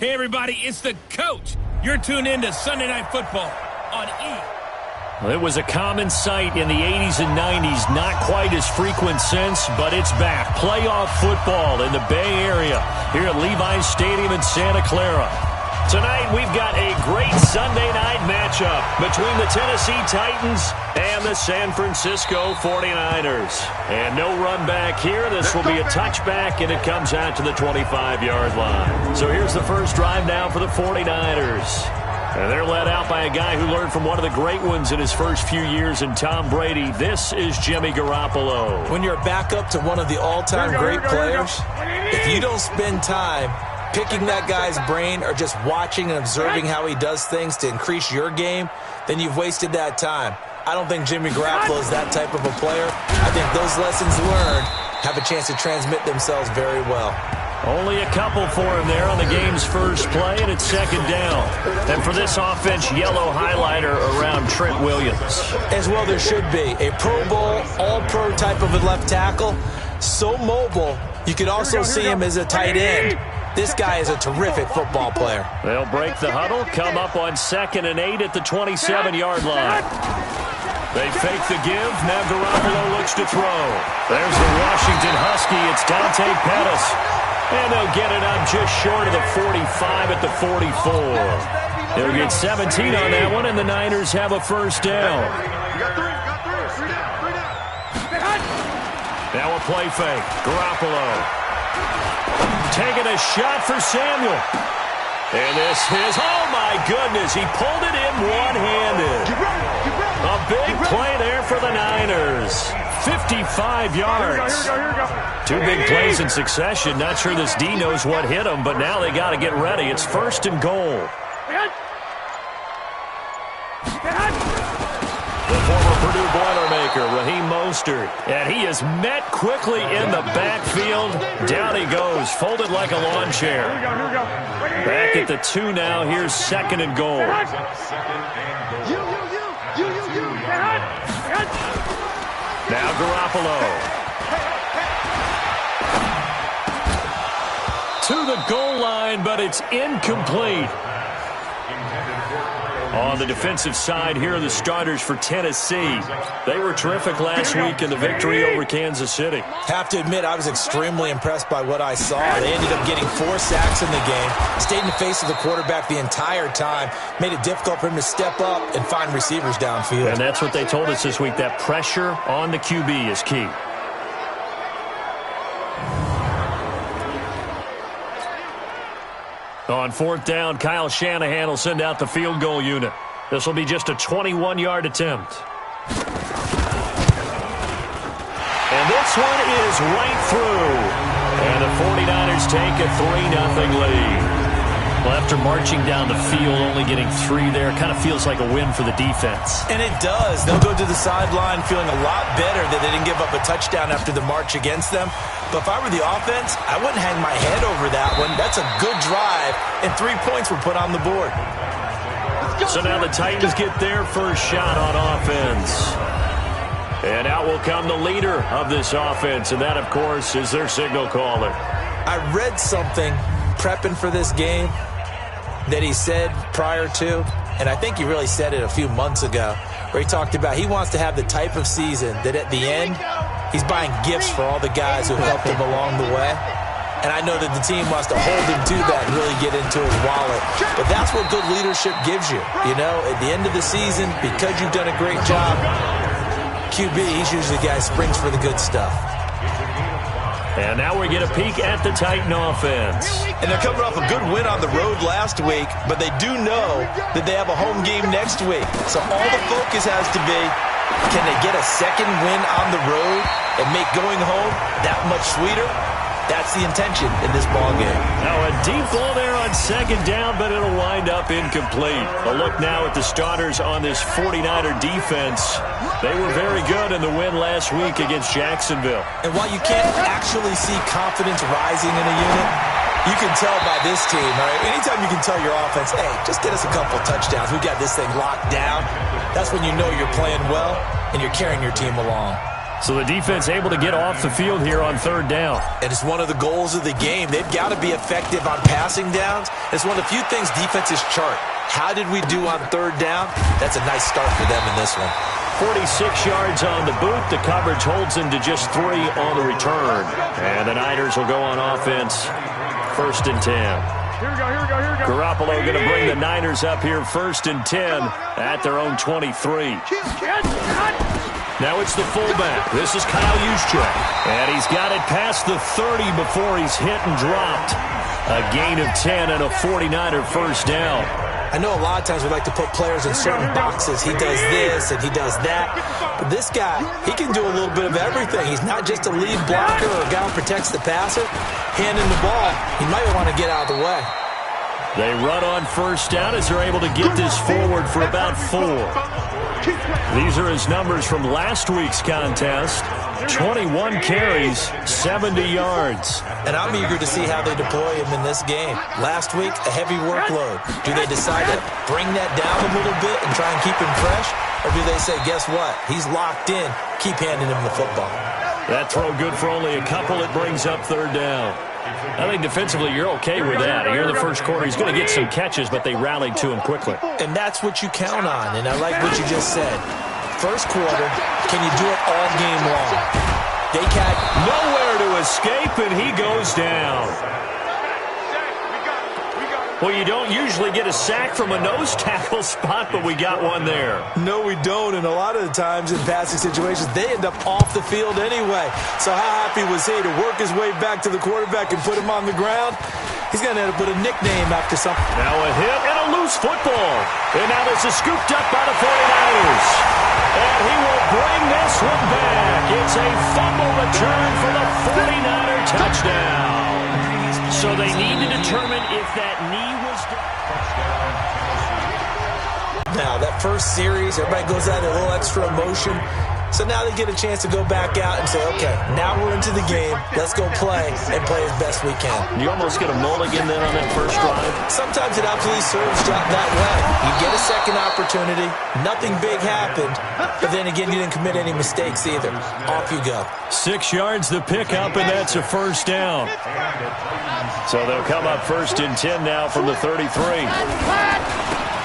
Hey, everybody, it's the coach. You're tuned in to Sunday Night Football on E! Well, it was a common sight in the 80s and 90s, not quite as frequent since, but it's back. Playoff football in the Bay Area here at Levi's Stadium in Santa Clara. Tonight, we've got a great Sunday night matchup between the Tennessee Titans and the San Francisco 49ers. And no run back here. This will be a touchback, and it comes out to the 25-yard line. So here's the first drive now for the 49ers. And they're led out by a guy who learned from one of the great ones in his first few years in Tom Brady. This is Jimmy Garoppolo. When you're back up to one of the all-time great players, if you don't spend time picking that guy's brain or just watching and observing how he does things to increase your game, then you've wasted that time. I don't think Jimmy Garoppolo is that type of a player. I think those lessons learned have a chance to transmit themselves very well. Only a couple for him there on the game's first play, and it's second down. And for this offense, yellow highlighter around Trent Williams. As well there should be. A Pro Bowl, all-pro type of a left tackle. So mobile, you could also see him as a tight end. This guy is a terrific football player. They'll break the huddle, come up on 2nd and 8 at the 27-yard line. They fake the give. Now Garoppolo looks to throw. There's the Washington Husky. It's Dante Pettis. And they'll get it up just short of the 45 at the 44. They'll get 17 on that one, and the Niners have a first down. Now a play fake. Garoppolo taking a shot for Samuel. And this is, oh my goodness, he pulled it in one-handed. A big play there for the Niners. 55 yards. Two big plays in succession. Not sure this D knows what hit him, but now they got to get ready. It's 1st and goal. The former Purdue Boilermaker, Raheem Mostert. And he is met quickly in the backfield. Down he goes, folded like a lawn chair. Back at the 2 now. Here's 2nd and goal. Now Garoppolo. To the goal line, but it's incomplete. On the defensive side, here are the starters for Tennessee. They were terrific last week in the victory over Kansas City. Have to admit, I was extremely impressed by what I saw. They ended up getting 4 sacks in the game, stayed in the face of the quarterback the entire time, made it difficult for him to step up and find receivers downfield. And that's what they told us this week, that pressure on the QB is key. On 4th down, Kyle Shanahan will send out the field goal unit. This will be just a 21-yard attempt. And this one is right through. And the 49ers take a 3-0 lead. Well, after marching down the field, only getting 3 there, kind of feels like a win for the defense. And it does. They'll go to the sideline feeling a lot better that they didn't give up a touchdown after the march against them. But if I were the offense, I wouldn't hang my head over that one. That's a good drive, and 3 points were put on the board. So now the Titans get their first shot on offense. And out will come the leader of this offense, and that, of course, is their signal caller. I read something prepping for this game that he said prior to, and I think he really said it a few months ago, where he talked about he wants to have the type of season that at the end, he's buying gifts for all the guys who helped him along the way. And I know that the team wants to hold him to that and really get into his wallet. But that's what good leadership gives you. You know, at the end of the season, because you've done a great job, QB, he's usually the guy who springs for the good stuff. And now we get a peek at the Titan offense. And they're coming off a good win on the road last week, but they do know that they have a home game next week. So all the focus has to be, can they get a second win on the road and make going home that much sweeter? That's the intention in this ballgame. Now a deep ball there on 2nd down, but it'll wind up incomplete. A look now at the starters on this 49er defense. They were very good in the win last week against Jacksonville. And while you can't actually see confidence rising in a unit, you can tell by this team, all right? Anytime you can tell your offense, hey, just get us a couple touchdowns. We've got this thing locked down. That's when you know you're playing well and you're carrying your team along. So the defense able to get off the field here on third down. And it's one of the goals of the game. They've got to be effective on passing downs. It's one of the few things defenses chart. How did we do on third down? That's a nice start for them in this one. 46 yards on the boot. The coverage holds him to just 3 on the return. And the Niners will go on offense. 1st and 10. Here we go. Garoppolo going to bring the Niners up here 1st and 10 at their own 23. Now it's the fullback. This is Kyle Juszczyk. And he's got it past the 30 before he's hit and dropped. A gain of 10 and a 49er first down. I know a lot of times we like to put players in certain boxes. He does this and he does that. But this guy, he can do a little bit of everything. He's not just a lead blocker or a guy who protects the passer. Handing the ball, he might want to get out of the way. They run on first down as they're able to get this forward for about 4. These are his numbers from last week's contest. 21 carries, 70 yards. And I'm eager to see how they deploy him in this game. Last week, a heavy workload. Do they decide to bring that down a little bit and try and keep him fresh? Or do they say, guess what? He's locked in. Keep handing him the football. That throw good for only a couple. It brings up third down. I think defensively you're okay with that. Here in the first quarter, he's going to get some catches, but they rallied to him quickly. And that's what you count on, and I like what you just said. First quarter, can you do it all game long? They got nowhere to escape, and he goes down. Well, you don't usually get a sack from a nose tackle spot, but we got one there. No, we don't, and a lot of the times in passing situations, they end up off the field anyway. So how happy was he to work his way back to the quarterback and put him on the ground? He's going to end up with a nickname after something. Now a hit and a loose football. And now this is scooped up by the 49ers. And he will bring this one back. It's a fumble return for the 49er touchdown. So they need to determine if that knee was... Now, that first series, everybody goes out in a little extra emotion. So now they get a chance to go back out and say, okay, now we're into the game. Let's go play and play as best we can. You almost get a mulligan then on that first drive. Sometimes it absolutely serves that way. You get a second opportunity. Nothing big happened. But then again, you didn't commit any mistakes either. Off you go. 6 yards the pickup, and that's a first down. So they'll come up 1st and 10 now from the 33.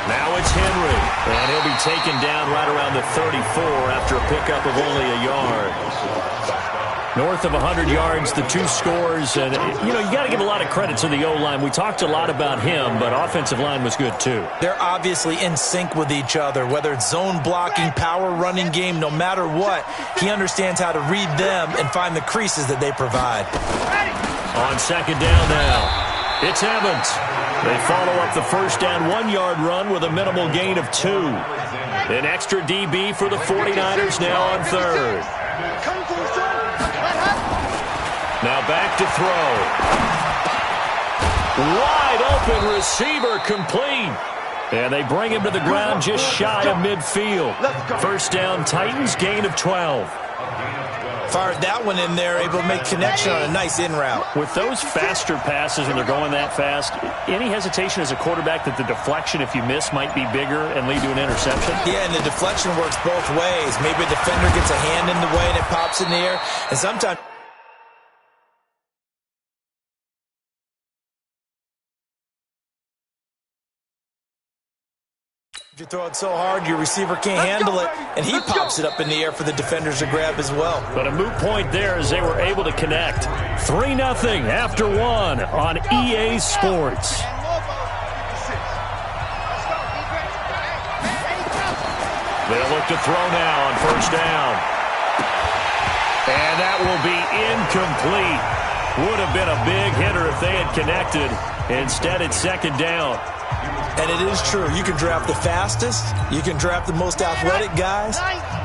Now it's Henry, and he'll be taken down right around the 34 after a pickup of only a yard. North of 100 yards, the 2 scores, and, you know, you got to give a lot of credit to the O-line. We talked a lot about him, but offensive line was good too. They're obviously in sync with each other, whether it's zone blocking, power running game, no matter what. He understands how to read them and find the creases that they provide. On second down now, it's Evans. They follow up the first down 1-yard run with a minimal gain of 2. An extra DB for the 49ers now on third. Now back to throw. Wide open receiver complete. And they bring him to the ground just shy of midfield. First down Titans, gain of 12. Fired that one in there, able to make connection on a nice in route. With those faster passes and they're going that fast, any hesitation as a quarterback that the deflection, if you miss, might be bigger and lead to an interception? Yeah, and the deflection works both ways. Maybe a defender gets a hand in the way and it pops in the air. And sometimes... you throw it so hard, your receiver can't handle it, and he pops it up in the air for the defenders to grab as well. But a moot point there as they were able to connect. 3-0 after 1 on EA Sports. They'll look to throw now on first down. And that will be incomplete. Would have been a big hitter if they had connected. Instead, it's second down. And it is true. You can draft the fastest. You can draft the most athletic guys.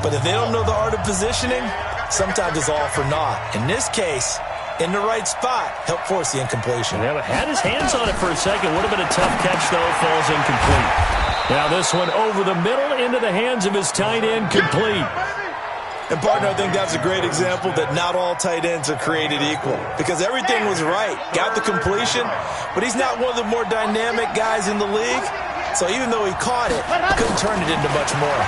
But if they don't know the art of positioning, sometimes it's all for naught. In this case, in the right spot, help force the incompletion. Yeah, but had his hands on it for a second. Would have been a tough catch, though. Falls incomplete. Now this one over the middle into the hands of his tight end, complete. And, partner, I think that's a great example that not all tight ends are created equal. Because everything was right. Got the completion, but he's not one of the more dynamic guys in the league. So even though he caught it, couldn't turn it into much more.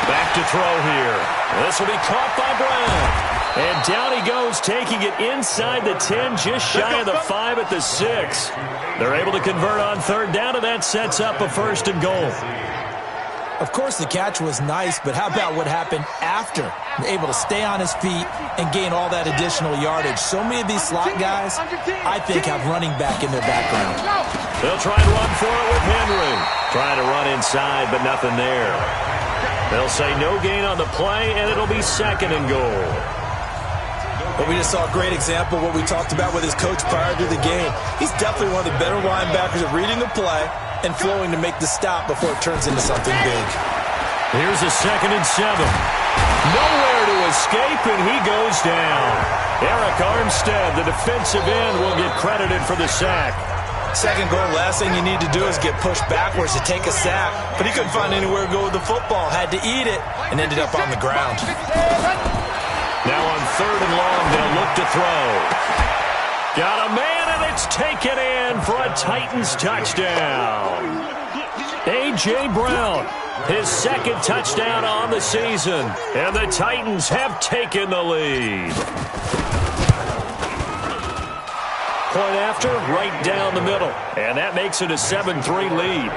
Back to throw here. This will be caught by Brown. And down he goes, taking it inside the 10, just shy of the 5 at the 6. They're able to convert on third down, and that sets up a 1st and goal. Of course, the catch was nice, but how about what happened after? Able to stay on his feet and gain all that additional yardage. So many of these slot guys, I think, have running back in their background. They'll try and run for it with Henry. Trying to run inside, but nothing there. They'll say no gain on the play, and it'll be 2nd and goal. But we just saw a great example of what we talked about with his coach prior to the game. He's definitely one of the better linebackers at reading the play and flowing to make the stop before it turns into something big. Here's a 2nd and 7. Nowhere to escape, and he goes down. Eric Armstead, the defensive end, will get credited for the sack. 2nd goal, last thing you need to do is get pushed backwards to take a sack. But he couldn't find anywhere to go with the football, had to eat it, and ended up on the ground. Now on 3rd and long, they'll look to throw. Got a man, and it's taken in for a Titans touchdown. A.J. Brown, his 2nd touchdown on the season, and the Titans have taken the lead. Point after, right down the middle, and that makes it a 7-3 lead.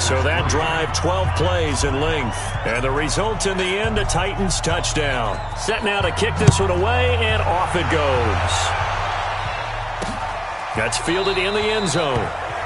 So that drive, 12 plays in length. And the result in the end, a Titans touchdown. Set now to kick this one away, and off it goes. That's fielded in the end zone.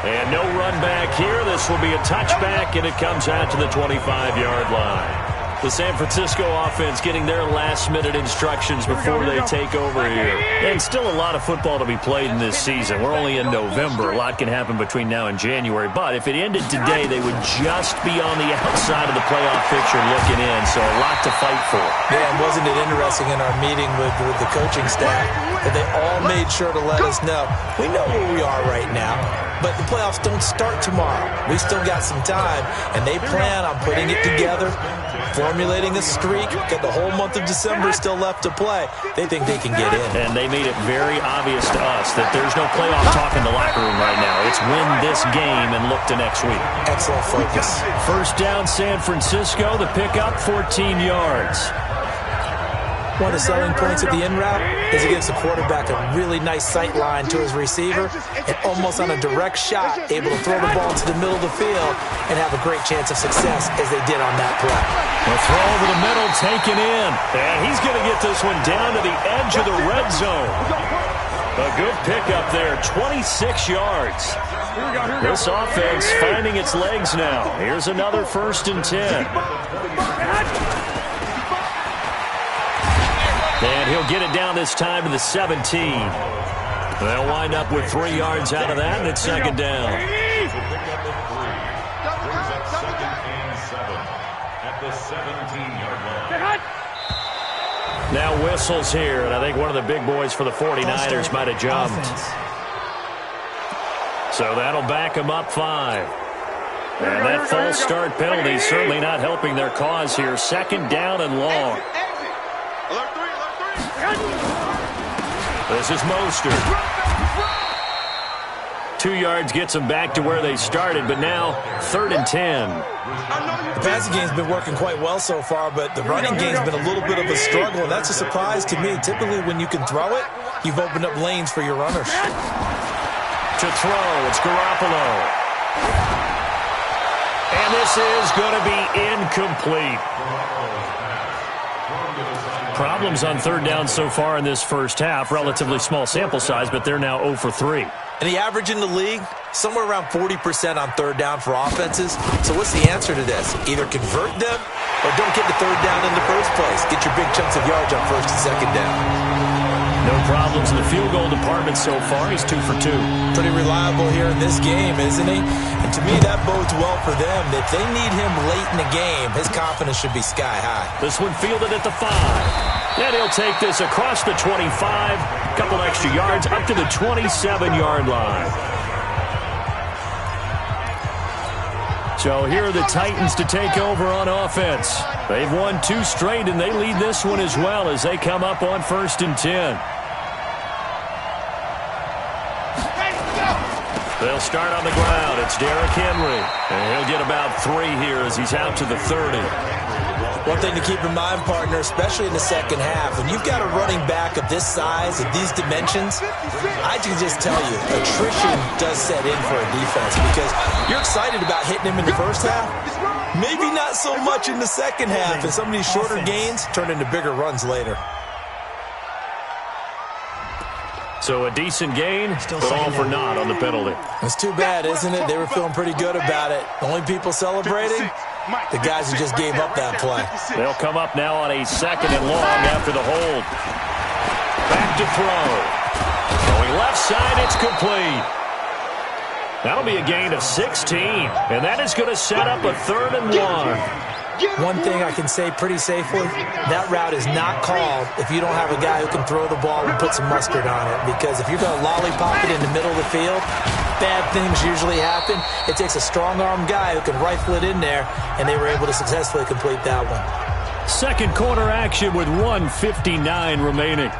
And no run back here. This will be a touchback, and it comes out to the 25-yard line. The San Francisco offense getting their last-minute instructions before they take over here. And still a lot of football to be played in this season. We're only in November. A lot can happen between now and January. But if it ended today, they would just be on the outside of the playoff picture looking in. So a lot to fight for. Yeah, and wasn't it interesting in our meeting with the coaching staff that they all made sure to let us know, we know where we are right now, but the playoffs don't start tomorrow. We still got some time, and they plan on putting it together, formulating a streak, got the whole month of December still left to play. They think they can get in. And they made it very obvious to us that there's no playoff talk in the locker room right now. It's win this game and look to next week. Excellent focus. 1st down, San Francisco. The pickup, 14 yards. One of the selling points of the in route is it gives the quarterback a really nice sight line to his receiver and almost on a direct shot able to throw the ball into the middle of the field and have a great chance of success as they did on that play. The throw over the middle taken in, and he's going to get this one down to the edge of the red zone. A good pickup there, 26 yards. This offense finding its legs now. Here's another 1st and 10. And he'll get it down this time to the 17. They'll wind up with 3 yards out of that, and it's 2nd down. Brings up 2nd and 7 at the 17-yard line. Now whistles here, and I think one of the big boys for the 49ers might have jumped. So that'll back them up 5. And that false start penalty certainly not helping their cause here. 2nd down and long. This is Mostert. 2 yards gets them back to where they started, but now 3rd and 10. The passing game's been working quite well so far, but the running game's been a little bit of a struggle, and that's a surprise to me. Typically, when you can throw it, you've opened up lanes for your runners. To throw, it's Garoppolo. And this is going to be incomplete. Problems on 3rd down so far in this first half. Relatively small sample size, but they're now 0 for 3. And the average in the league, somewhere around 40% on 3rd down for offenses. So what's the answer to this? Either convert them or don't get the 3rd down in the first place. Get your big chunks of yards on 1st and 2nd down. No problems in the field goal department so far. He's 2 for 2. Pretty reliable here in this game, isn't he? And to me, that bodes well for them. If they need him late in the game, his confidence should be sky high. This one fielded at the 5. And he'll take this across the 25. A couple extra yards up to the 27-yard line. So here are the Titans to take over on offense. They've won 2 straight, and they lead this one as well as they come up on 1st and 10. They'll start on the ground. It's Derrick Henry. And he'll get about 3 here as he's out to the 30. One thing to keep in mind, partner, especially in the second half, when you've got a running back of this size, of these dimensions, I can just tell you, attrition does set in for a defense because you're excited about hitting him in the first half. Maybe not so much in the second half, and some of these shorter gains turn into bigger runs later. So a decent gain, but all for naught on the penalty. It's too bad, isn't it? They were feeling pretty good about it. The only people celebrating, the guys who just gave up that play. They'll come up now on a 2nd and long after the hold. Back to throw. Going left side, it's complete. That'll be a gain of 16, and that is going to set up a 3rd and 1. One thing I can say pretty safely, that route is not called if you don't have a guy who can throw the ball and put some mustard on it. Because if you're going to lollipop it in the middle of the field, bad things usually happen. It takes a strong-arm guy who can rifle it in there, and they were able to successfully complete that one. Second quarter action with 1:59 remaining.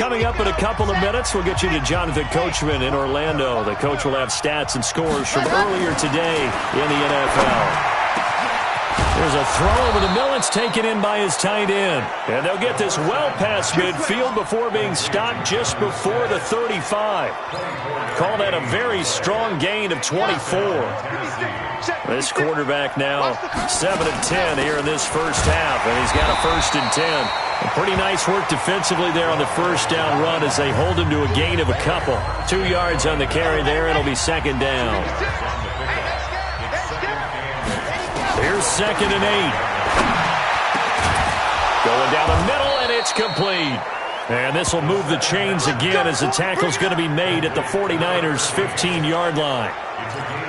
Coming up in a couple of minutes, we'll get you to Jonathan Coachman in Orlando. The coach will have stats and scores from earlier today in the NFL. There's a throw over the middle. It's taken in by his tight end. And they'll get this well past midfield before being stopped just before the 35. Call that a very strong gain of 24. This quarterback now 7 of 10 here in this first half, and he's got a 1st and 10. And pretty nice work defensively there on the first down run as they hold him to a gain of a couple. 2 yards on the carry there, and it'll be 2nd down. Here's 2nd and 8. Going down the middle, and it's complete. And this will move the chains again as the tackle's going to be made at the 49ers' 15-yard line.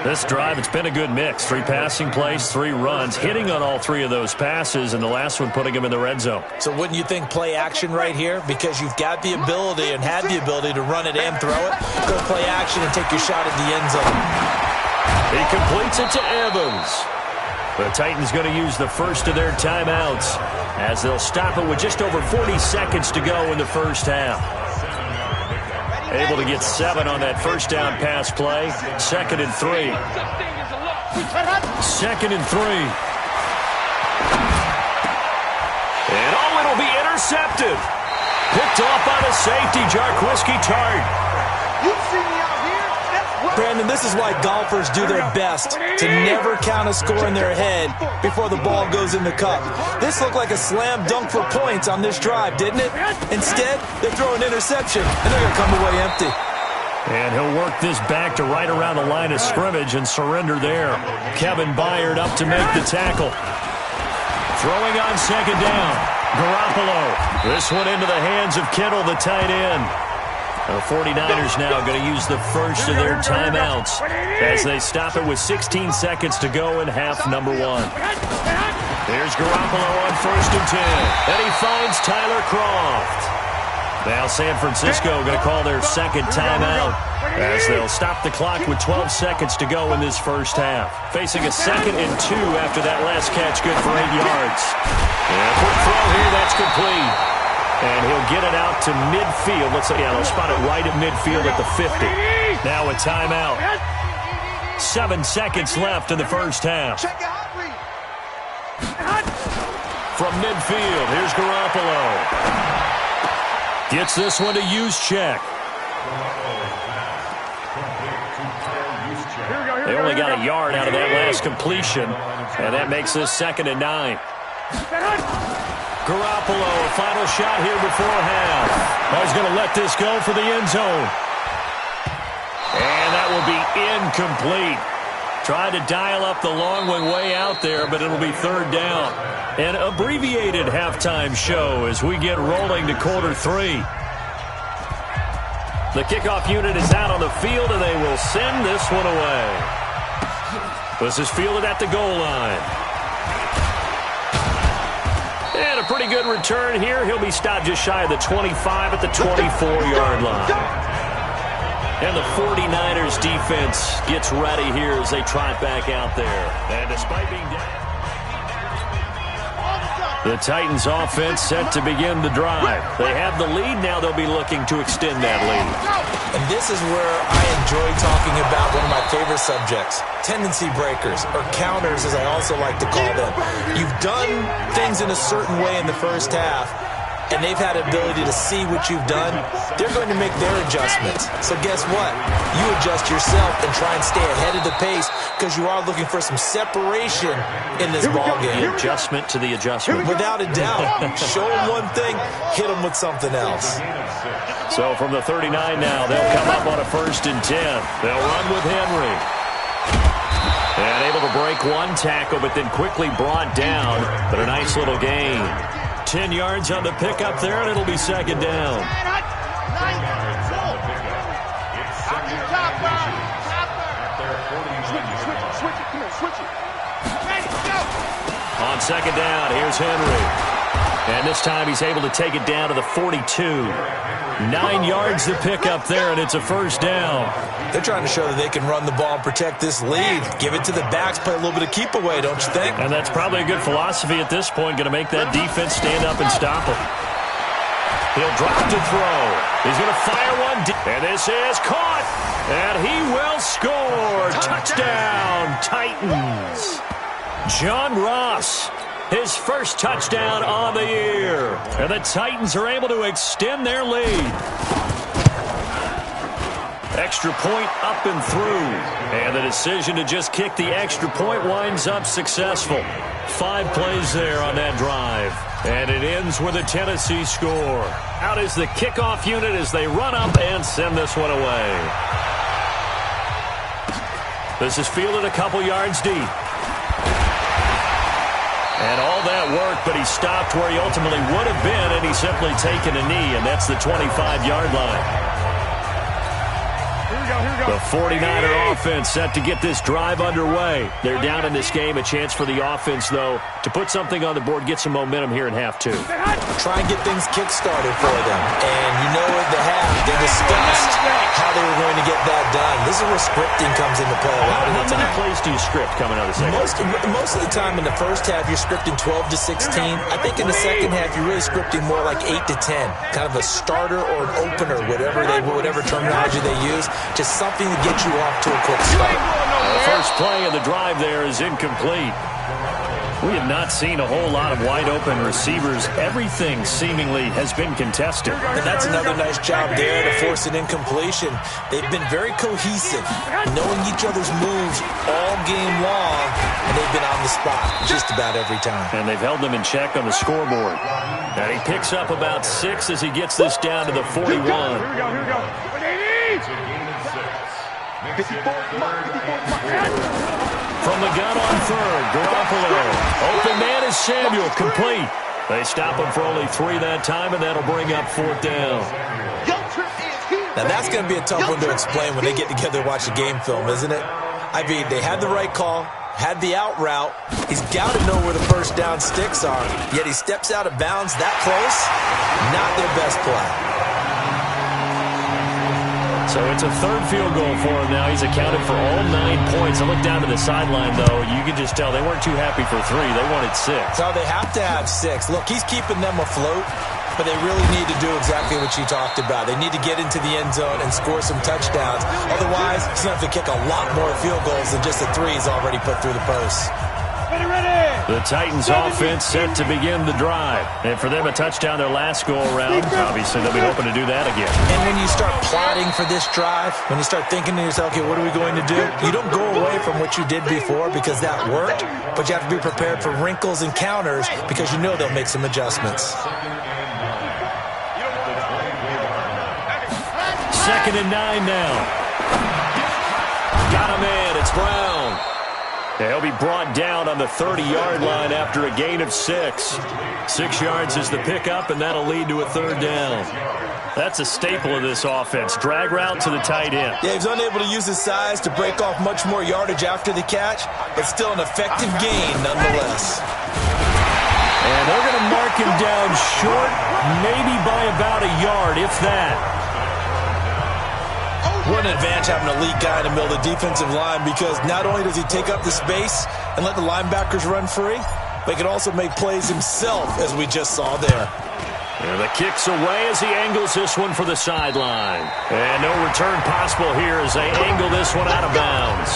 This drive, it's been a good mix. 3 passing plays, 3 runs, hitting on all 3 of those passes, and the last one putting him in the red zone. So wouldn't you think play action right here? Because you've got the ability and had the ability to run it and throw it. Go play action and take your shot at the end zone. He completes it to Evans. The Titans going to use the first of their timeouts as they'll stop it with just over 40 seconds to go in the first half. Able to get 7 on that first down pass play. 2nd and 3. 2nd and 3. And it'll be intercepted. Picked off by the safety, Jarquiski Tart. You see me out here? Brandon, this is why golfers do their best to never count a score in their head before the ball goes in the cup. This looked like a slam dunk for points on this drive, didn't it? Instead, they throw an interception, and they're going to come away empty. And he'll work this back to right around the line of scrimmage and surrender there. Kevin Byard up to make the tackle. Throwing on 2nd down. Garoppolo. This one into the hands of Kittle, the tight end. The 49ers now going to use the first of their timeouts as they stop it with 16 seconds to go in half number 1. Here's Garoppolo on 1st and 10. And he finds Tyler Kroft. Now San Francisco going to call their 2nd timeout as they'll stop the clock with 12 seconds to go in this first half. Facing a 2nd and 2 after that last catch, good for 8 yards. And a quick throw here, that's complete. And he'll get it out to midfield. Let's say, they'll spot it right at midfield at the 50. Now a timeout. 7 seconds left in the first half. From midfield, here's Garoppolo. Gets this one to Juszczyk. They only got a yard out of that last completion, and that makes this 2nd and 9. Garoppolo, a final shot here before half. He's going to let this go for the end zone. And that will be incomplete. Tried to dial up the long one way out there, but it'll be 3rd down. An abbreviated halftime show as we get rolling to quarter 3. The kickoff unit is out on the field, and they will send this one away. This is fielded at the goal line. And a pretty good return here. He'll be stopped just shy of the 25 at the 24-yard line. And the 49ers defense gets ready here as they trot back out there. And despite being down... The Titans offense set to begin the drive. They have the lead. Now they'll be looking to extend that lead. And this is where I enjoy talking about one of my favorite subjects, tendency breakers, or counters as I also like to call them. You've done things in a certain way in the first half, and they've had the ability to see what you've done. They're going to make their adjustments. So guess what? You adjust yourself and try and stay ahead of the pace because you are looking for some separation in this ballgame. The adjustment to the adjustment. Without a doubt. Show them one thing, hit them with something else. So from the 39 now, they'll come up on a 1st and 10. They'll run with Henry. And able to break one tackle, but then quickly brought down. But a nice little gain. 10 yards on the pickup there, and it'll be 2nd down. On 2nd down, here's Henry. And this time he's able to take it down to the 42. 9 yards to pick up there, and it's a 1st down. They're trying to show that they can run the ball and protect this lead. Give it to the backs, play a little bit of keep away, don't you think? And that's probably a good philosophy at this point, going to make that defense stand up and stop him. He'll drop to throw. He's going to fire one deep. And this is caught. And he will score. Touchdown, Titans. John Ross. His first touchdown on the year. And the Titans are able to extend their lead. Extra point up and through. And the decision to just kick the extra point winds up successful. 5 plays there on that drive. And it ends with a Tennessee score. Out is the kickoff unit as they run up and send this one away. This is fielded a couple yards deep. And all that work, but he stopped where he ultimately would have been, and he's simply taken a knee, and that's the 25-yard line. The 49er offense set to get this drive underway. They're down in this game. A chance for the offense, though, to put something on the board, get some momentum here in half 2. Try and get things kick-started for them. And you know at the half, they discussed how they were going to get that done. This is where scripting comes into play a lot of the time. How many plays do you script coming out of the second half? Most of the time in the first half, you're scripting 12 to 16. I think in the second half, you're really scripting more like 8 to 10. Kind of a starter or an opener, whatever terminology they use. Just something to get you off to a quick start. The first play of the drive there is incomplete. We have not seen a whole lot of wide-open receivers. Everything seemingly has been contested. And that's another nice job there to force an incompletion. They've been very cohesive, knowing each other's moves all game long, and they've been on the spot just about every time. And they've held them in check on the scoreboard. And he picks up about 6 as he gets this down to the 41. Here we go. From the gun on 3rd, Garoppolo. Open man is Samuel, complete. They stop him for only 3 that time, and that'll bring up 4th down. Now that's going to be a tough one to explain when they get together and watch a game film, isn't it? I mean, they had the right call, had the out route. He's got to know where the first down sticks are, yet he steps out of bounds that close. Not their best play. So it's a 3rd field goal for him now. He's accounted for all 9 points. I look down to the sideline, though. You can just tell they weren't too happy for 3. They wanted 6. So they have to have 6. Look, he's keeping them afloat, but they really need to do exactly what you talked about. They need to get into the end zone and score some touchdowns. Otherwise, he's going to have to kick a lot more field goals than just the 3 he's already put through the posts. The Titans offense set to begin the drive. And for them, a touchdown their last go-around. Obviously, they'll be hoping to do that again. And when you start plotting for this drive, when you start thinking to yourself, okay, what are we going to do? You don't go away from what you did before because that worked, but you have to be prepared for wrinkles and counters because you know they'll make some adjustments. 2nd and 9 now. Got a man. It's Brown. He'll be brought down on the 30-yard line after a gain of 6. 6 yards is the pickup, and that'll lead to a 3rd down. That's a staple of this offense. Drag route to the tight end. Yeah, he's unable to use his size to break off much more yardage after the catch, but still an effective gain nonetheless. And they're going to mark him down short, maybe by about a yard, if that. What an advantage having an elite guy in the middle of the defensive line because not only does he take up the space and let the linebackers run free, but he can also make plays himself, as we just saw there. And the kick's away as he angles this one for the sideline. And no return possible here as they angle this one out of bounds.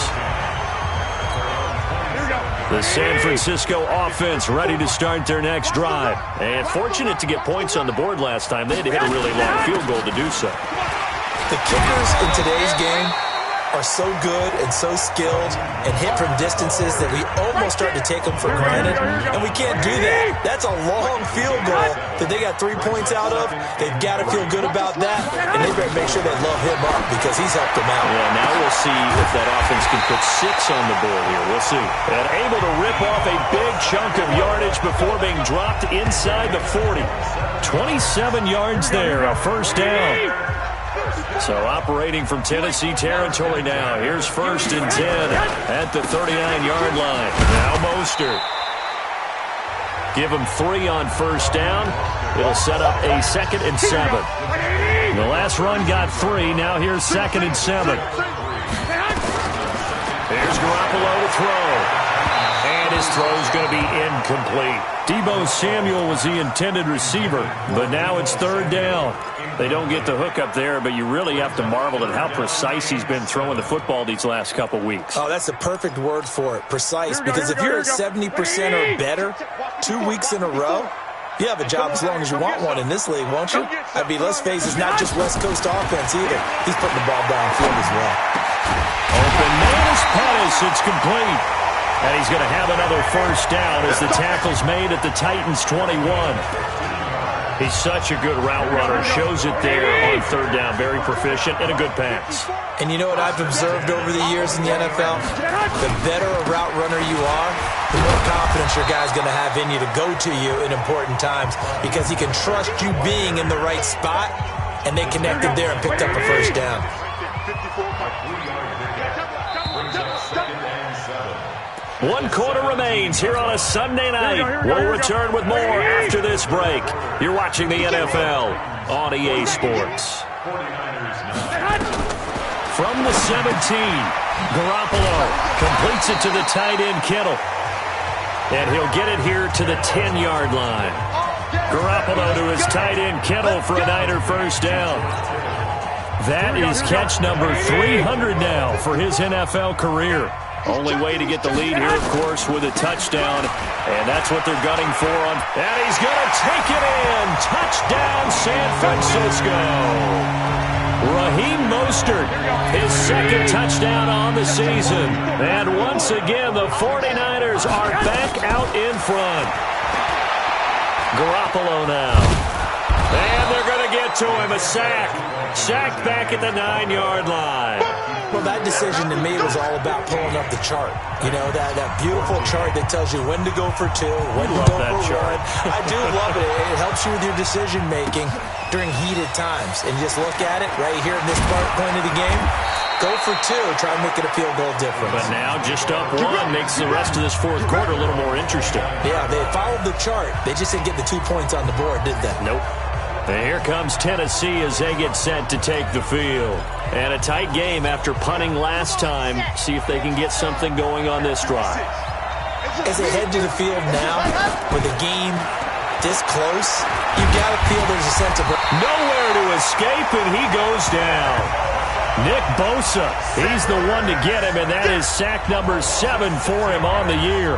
The San Francisco offense ready to start their next drive. And fortunate to get points on the board last time. They had to hit a really long field goal to do so. The kickers in today's game are so good and so skilled and hit from distances that we almost start to take them for granted, and we can't do that. That's a long field goal that they got 3 points out of. They've got to feel good about that, and they better make sure they love him up because he's helped them out. Yeah, now we'll see if that offense can put 6 on the board here. We'll see. And able to rip off a big chunk of yardage before being dropped inside the 40. 27 yards there, a first down. So operating from Tennessee territory now. Here's 1st and 10 at the 39-yard line. Now Mostert. Give him 3 on first down. It'll set up a 2nd and 7. The last run got 3. Now here's 2nd and 7. Here's Garoppolo to throw. And his throw's going to be incomplete. Deebo Samuel was the intended receiver, but now it's 3rd down. They don't get the hook up there, but you really have to marvel at how precise he's been throwing the football these last couple weeks. Oh, that's the perfect word for it, precise, because if you're at 70% or better 2 weeks in a row, you have a job as long as you want one in this league, won't you? I mean, let's face it, it's not just West Coast offense either. He's putting the ball downfield as well. Open man is Pettis. It's complete. And he's going to have another first down as the tackle's made at the Titans' 21. He's such a good route runner. Shows it there on 3rd down. Very proficient and a good pass. And you know what I've observed over the years in the NFL? The better a route runner you are, the more confidence your guy's going to have in you to go to you in important times because he can trust you being in the right spot, and they connected there and picked up a first down. 1 quarter remains here on a Sunday night. We'll return with more after this break. You're watching the NFL on EA Sports. From the 17, Garoppolo completes it to the tight end Kittle. And he'll get it here to the 10-yard line. Garoppolo to his tight end Kittle for a Niner first down. That is catch number 300 now for his NFL career. Only way to get the lead here, of course, with a touchdown. And that's what they're gunning for. And he's going to take it in. Touchdown, San Francisco. Raheem Mostert, his 2nd touchdown on the season. And once again, the 49ers are back out in front. Garoppolo now. And they're going to get to him. A sack. Sacked back at the 9-yard line. Well, that decision to me was all about pulling up the chart. You know, that beautiful chart that tells you when to go for 2, when to go for 1. I do love it. It helps you with your decision-making during heated times. And you just look at it right here in this point of the game. Go for 2. Try and make it a field goal difference. But now just up 1 makes the rest of this 4th quarter a little more interesting. Yeah, they followed the chart. They just didn't get the 2 points on the board, did they? Nope. And here comes Tennessee as they get set to take the field. And a tight game after punting last time. See if they can get something going on this drive. As they head to the field now, with the game this close, you got to feel there's a sense of nowhere to escape, and he goes down. Nick Bosa, he's the one to get him, and that is sack number 7 for him on the year.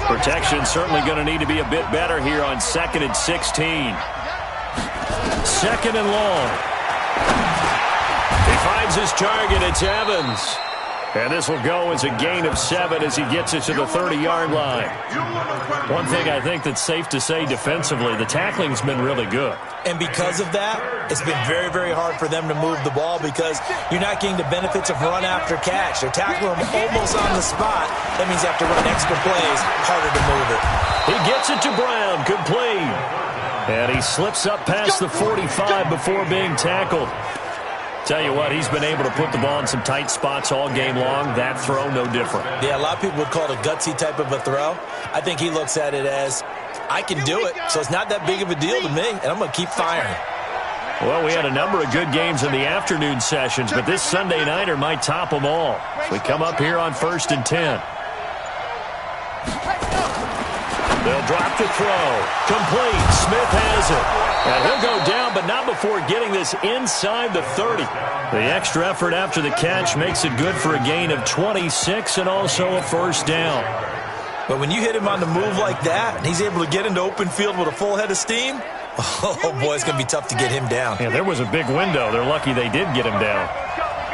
Protection certainly going to need to be a bit better here on 2nd and 16. 2nd and long. He finds his target. It's Evans. And this will go as a gain of 7 as he gets it to the 30-yard line. One thing I think that's safe to say defensively, the tackling's been really good. And because of that, it's been very, very hard for them to move the ball because you're not getting the benefits of run after catch. They're tackling him almost on the spot. That means you have to run extra plays, harder to move it. He gets it to Brown, complete. And he slips up past the 45 before being tackled. Tell you what, he's been able to put the ball in some tight spots all game long. That throw, no different. Yeah, a lot of people would call it a gutsy type of a throw. I think he looks at it as, I can do it, so it's not that big of a deal to me, and I'm going to keep firing. Well, we had a number of good games in the afternoon sessions, but this Sunday nighter might top them all. We come up here on 1st and 10. They'll drop the throw. Complete. Smith has it. And he'll go down, but not before getting this inside the 30. The extra effort after the catch makes it good for a gain of 26 and also a first down. But when you hit him on the move like that, and he's able to get into open field with a full head of steam, oh, boy, it's going to be tough to get him down. Yeah, there was a big window. They're lucky they did get him down.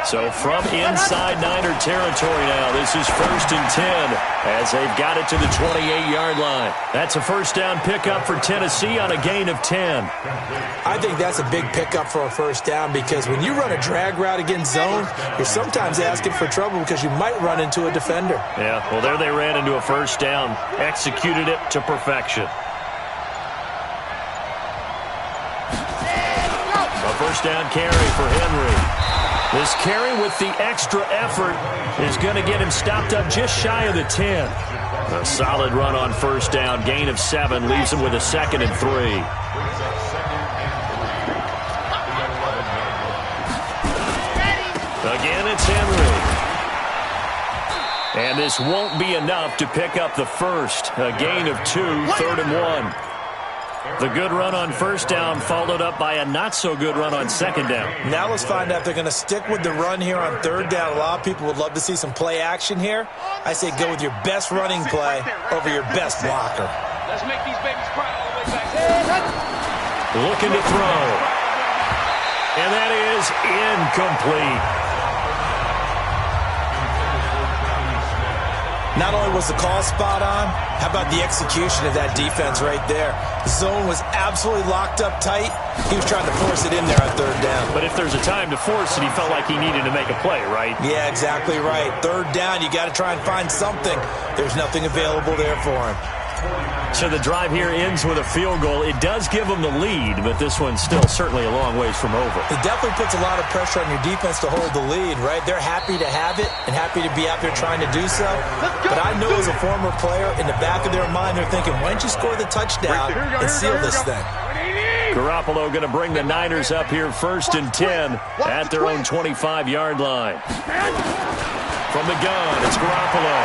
So from inside Niner territory now, this is 1st and 10 as they've got it to the 28-yard line. That's a first down pickup for Tennessee on a gain of 10. I think that's a big pickup for a first down because when you run a drag route against zone, you're sometimes asking for trouble because you might run into a defender. Yeah, well, there they ran into a first down, executed it to perfection. A first down carry for Henry. This carry with the extra effort is going to get him stopped up just shy of the 10. A solid run on first down. Gain of 7 leaves him with a 2nd and 3. Again, it's Henry. And this won't be enough to pick up the first. A gain of 2, 3rd and 1. The good run on first down followed up by a not-so-good run on second down. Now let's find out if they're going to stick with the run here on 3rd down. A lot of people would love to see some play action here. I say go with your best running play over your best blocker. Let's make these babies cry all the way back. Looking to throw. And that is incomplete. Not only was the call spot on, how about the execution of that defense right there? The zone was absolutely locked up tight. He was trying to force it in there on 3rd down. But if there's a time to force it, he felt like he needed to make a play, right? Yeah, exactly right. 3rd down, you got to try and find something. There's nothing available there for him. So the drive here ends with a field goal. It does give them the lead, but this one's still certainly a long ways from over. It definitely puts a lot of pressure on your defense to hold the lead, right? They're happy to have it and happy to be out there trying to do so. But I know as a former player, in the back of their mind, they're thinking, why don't you score the touchdown and seal this thing? Garoppolo going to bring the Niners up here 1st and 10 at their own 25-yard line. From the gun, it's Garoppolo.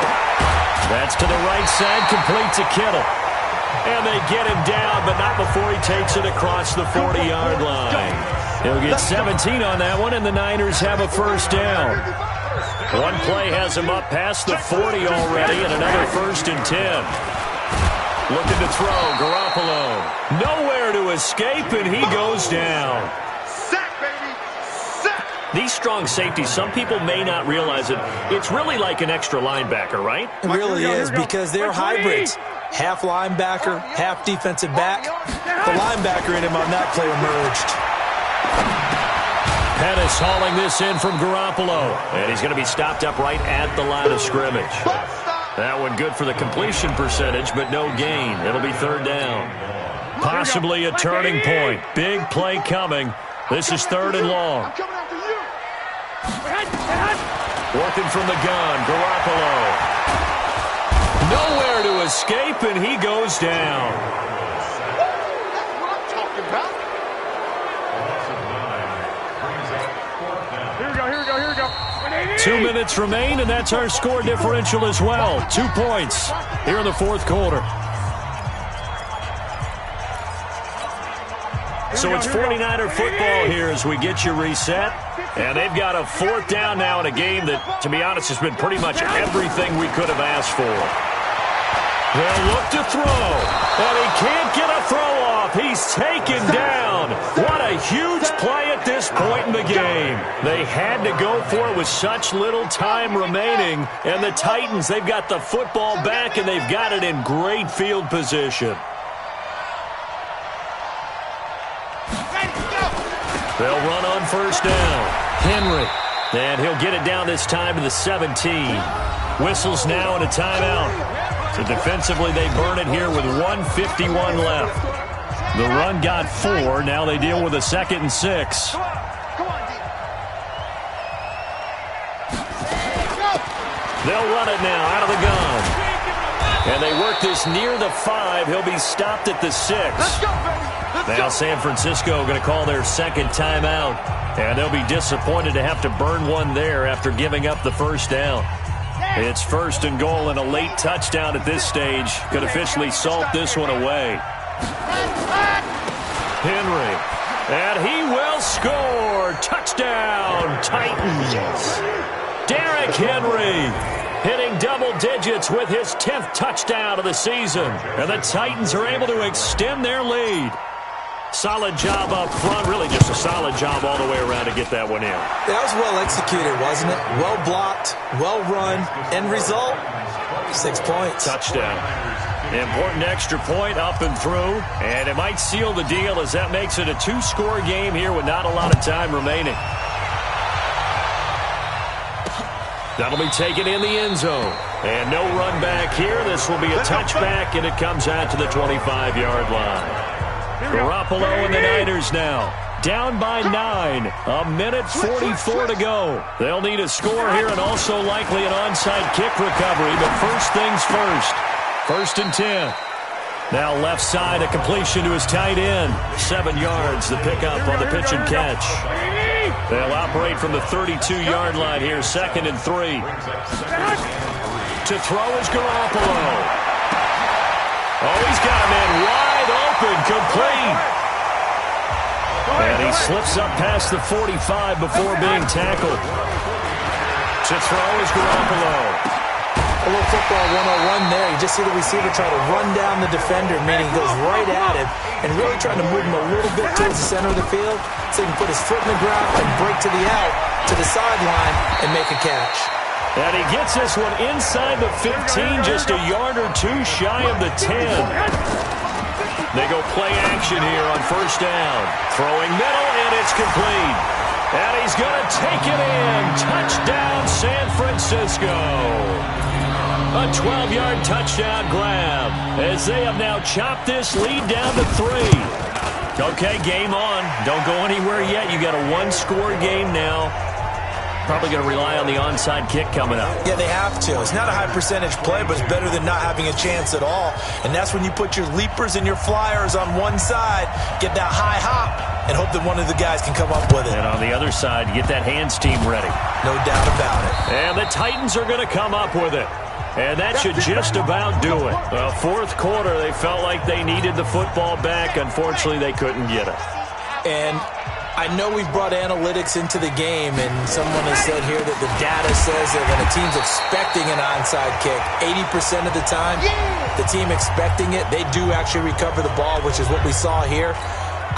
That's to the right side, complete to Kittle. And they get him down, but not before he takes it across the 40-yard line. He'll get 17 on that one, and the Niners have a first down. One play has him up past the 40 already, and another 1st and 10. Looking to throw, Garoppolo. Nowhere to escape, and he goes down. These strong safeties, some people may not realize it. It's really like an extra linebacker, right? It really is because they're hybrids. Half linebacker, half defensive back. The linebacker in him on that play emerged. Pettis hauling this in from Garoppolo. And he's going to be stopped up right at the line of scrimmage. That one good for the completion percentage, but no gain. It'll be 3rd down. Possibly a turning point. Big play coming. This is 3rd and long. Working from the gun, Garoppolo. Nowhere to escape, and he goes down. Here we go. 2 minutes remain, and that's our score differential as well. 2 points here in the 4th quarter. So it's 49er football here as we get you reset. And they've got a 4th down now in a game that, to be honest, has been pretty much everything we could have asked for. They'll look to throw, and he can't get a throw off. He's taken down. What a huge play at this point in the game. They had to go for it with such little time remaining. And the Titans, they've got the football back, and they've got it in great field position. They'll run on first down. Henry. And he'll get it down this time to the 17. Whistles now and a timeout. So defensively, they burn it here with 1:51 left. The run got 4. Now they deal with a 2nd and 6. They'll run it now out of the gun. And they work this near the 5. He'll be stopped at the 6. Now San Francisco going to call their 2nd timeout. And they'll be disappointed to have to burn one there after giving up the first down. It's 1st and goal and a late touchdown at this stage could officially salt this one away. Henry, and he will score. Touchdown, Titans. Derrick Henry hitting double digits with his 10th touchdown of the season. And the Titans are able to extend their lead. Solid job up front, really just a solid job all the way around to get that one in. That was well executed, wasn't it? Well blocked, well run. End result, 6 points. Touchdown. Important extra point up and through, and it might seal the deal as that makes it a 2-score game here with not a lot of time remaining. That'll be taken in the end zone. And no run back here. This will be a touchback, and it comes out to the 25-yard line. Garoppolo and the Niners now. Down by 9. A minute 44 to go. They'll need a score here and also likely an onside kick recovery. But first things first. 1st and 10. Now left side, a completion to his tight end. 7 yards, the pickup on the pitch and catch. They'll operate from the 32-yard line here, 2nd and 3. To throw is Garoppolo. Oh, he's got a man wide open, complete. And he slips up past the 45 before being tackled. To throw is Garoppolo. A little football 101 there. You just see the receiver try to run down the defender, meaning he goes right at him and really trying to move him a little bit towards the center of the field so he can put his foot in the ground and break to the out, to the sideline, and make a catch. And he gets this one inside the 15, just a yard or two shy of the 10. They go play action here on 1st down. Throwing middle, and it's complete. And he's going to take it in. Touchdown, San Francisco. A 12-yard touchdown grab as they have now chopped this lead down to 3. Okay, game on. Don't go anywhere yet. You got a 1-score game now. Probably going to rely on the onside kick coming up. Yeah, they have to. It's not a high percentage play, but it's better than not having a chance at all. And that's when you put your leapers and your flyers on one side, get that high hop, and hope that one of the guys can come up with it. And on the other side, get that hands team ready. No doubt about it. And the Titans are going to come up with it. And that should just about do it. Well, 4th quarter, they felt like they needed the football back. Unfortunately, they couldn't get it. And I know we've brought analytics into the game, and someone has said here that the data says that when a team's expecting an onside kick, 80% of the time, the team expecting it, they do actually recover the ball, which is what we saw here.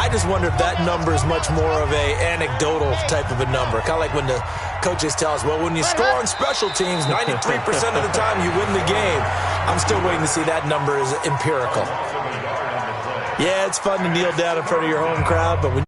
I just wonder if that number is much more of a anecdotal type of a number. Kind of like when the coaches tell us, well, when you score on special teams, 93% of the time you win the game. I'm still waiting to see that number is empirical. Yeah, it's fun to kneel down in front of your home crowd, but when